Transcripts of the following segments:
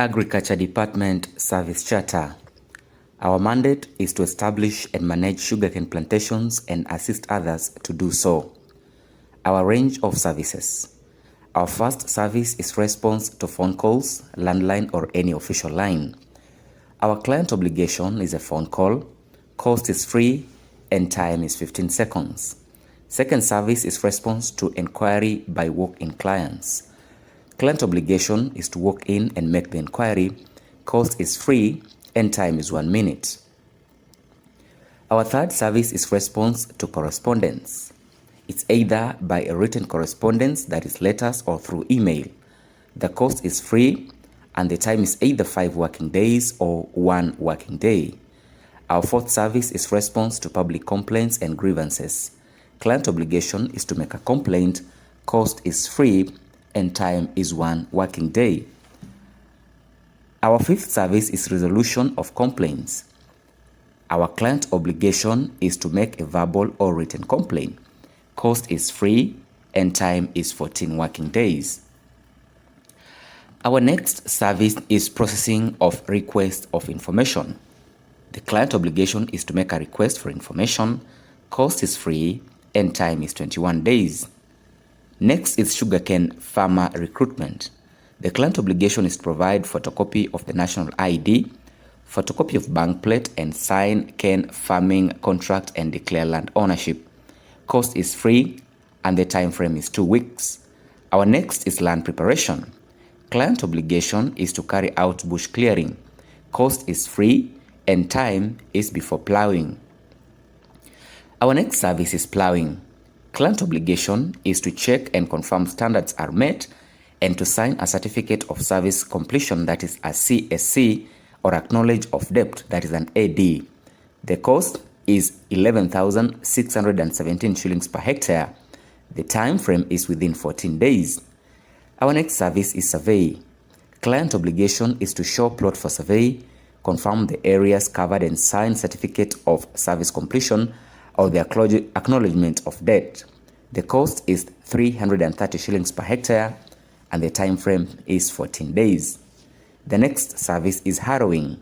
Agriculture Department Service Charter. Our mandate is to establish and manage sugarcane plantations and assist others to do so. Our range of services. Our first service is response to phone calls, landline or any official line. Our client obligation is a phone call, cost is free, and time is 15 seconds. Second service is response to inquiry by walk-in clients. Client obligation is to walk in and make the inquiry, cost is free, and time is 1 minute. Our third service is response to correspondence. It's either by a written correspondence, that is letters, or through email. The cost is free and the time is either 5 working days or 1 working day. Our fourth service is response to public complaints and grievances. Client obligation is to make a complaint, cost is free, and time is 1 working day. Our fifth service is resolution of complaints. Our client obligation is to make a verbal or written complaint. Cost is free and time is 14 working days. Our next service is processing of request of information. The client obligation is to make a request for information. Cost is free and time is 21 days. Next is sugarcane farmer recruitment. The client obligation is to provide photocopy of the national ID, photocopy of bank plate, and sign cane farming contract and declare land ownership. Cost is free and the time frame is 2 weeks. Our next is land preparation. Client obligation is to carry out bush clearing. Cost is free and time is before plowing. Our next service is plowing. Client obligation is to check and confirm standards are met and to sign a certificate of service completion, that is a CSC, or acknowledge of debt, that is an AD. The cost is 11,617 shillings per hectare. The time frame is within 14 days. Our next service is survey. Client obligation is to show plot for survey, confirm the areas covered, and sign certificate of service completion or the acknowledgement of debt. The cost is 330 shillings per hectare and the time frame is 14 days. The next service is harrowing.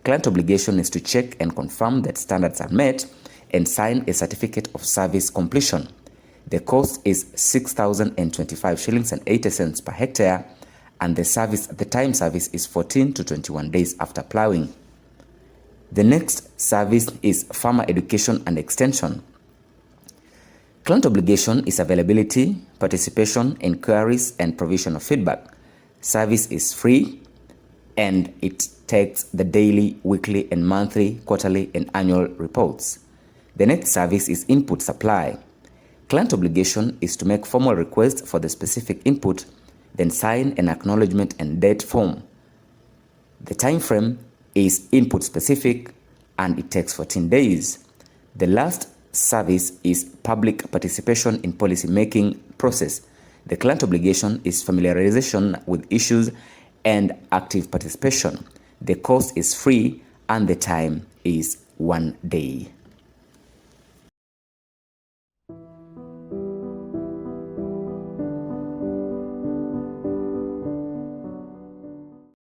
Client obligation is to check and confirm that standards are met and sign a certificate of service completion. The cost is 6,025 shillings and 80 cents per hectare and the time service is 14 to 21 days after plowing. The next service is farmer education and extension. Client obligation is availability, participation, inquiries, and provision of feedback. Service is free and it takes the daily, weekly, and monthly, quarterly, and annual reports. The next service is input supply. Client obligation is to make formal requests for the specific input, then sign an acknowledgement and date form. The time frame is input specific and it takes 14 days. The last service is public participation in policy making process. The client obligation is familiarization with issues and active participation. The cost is free and the time is 1 day.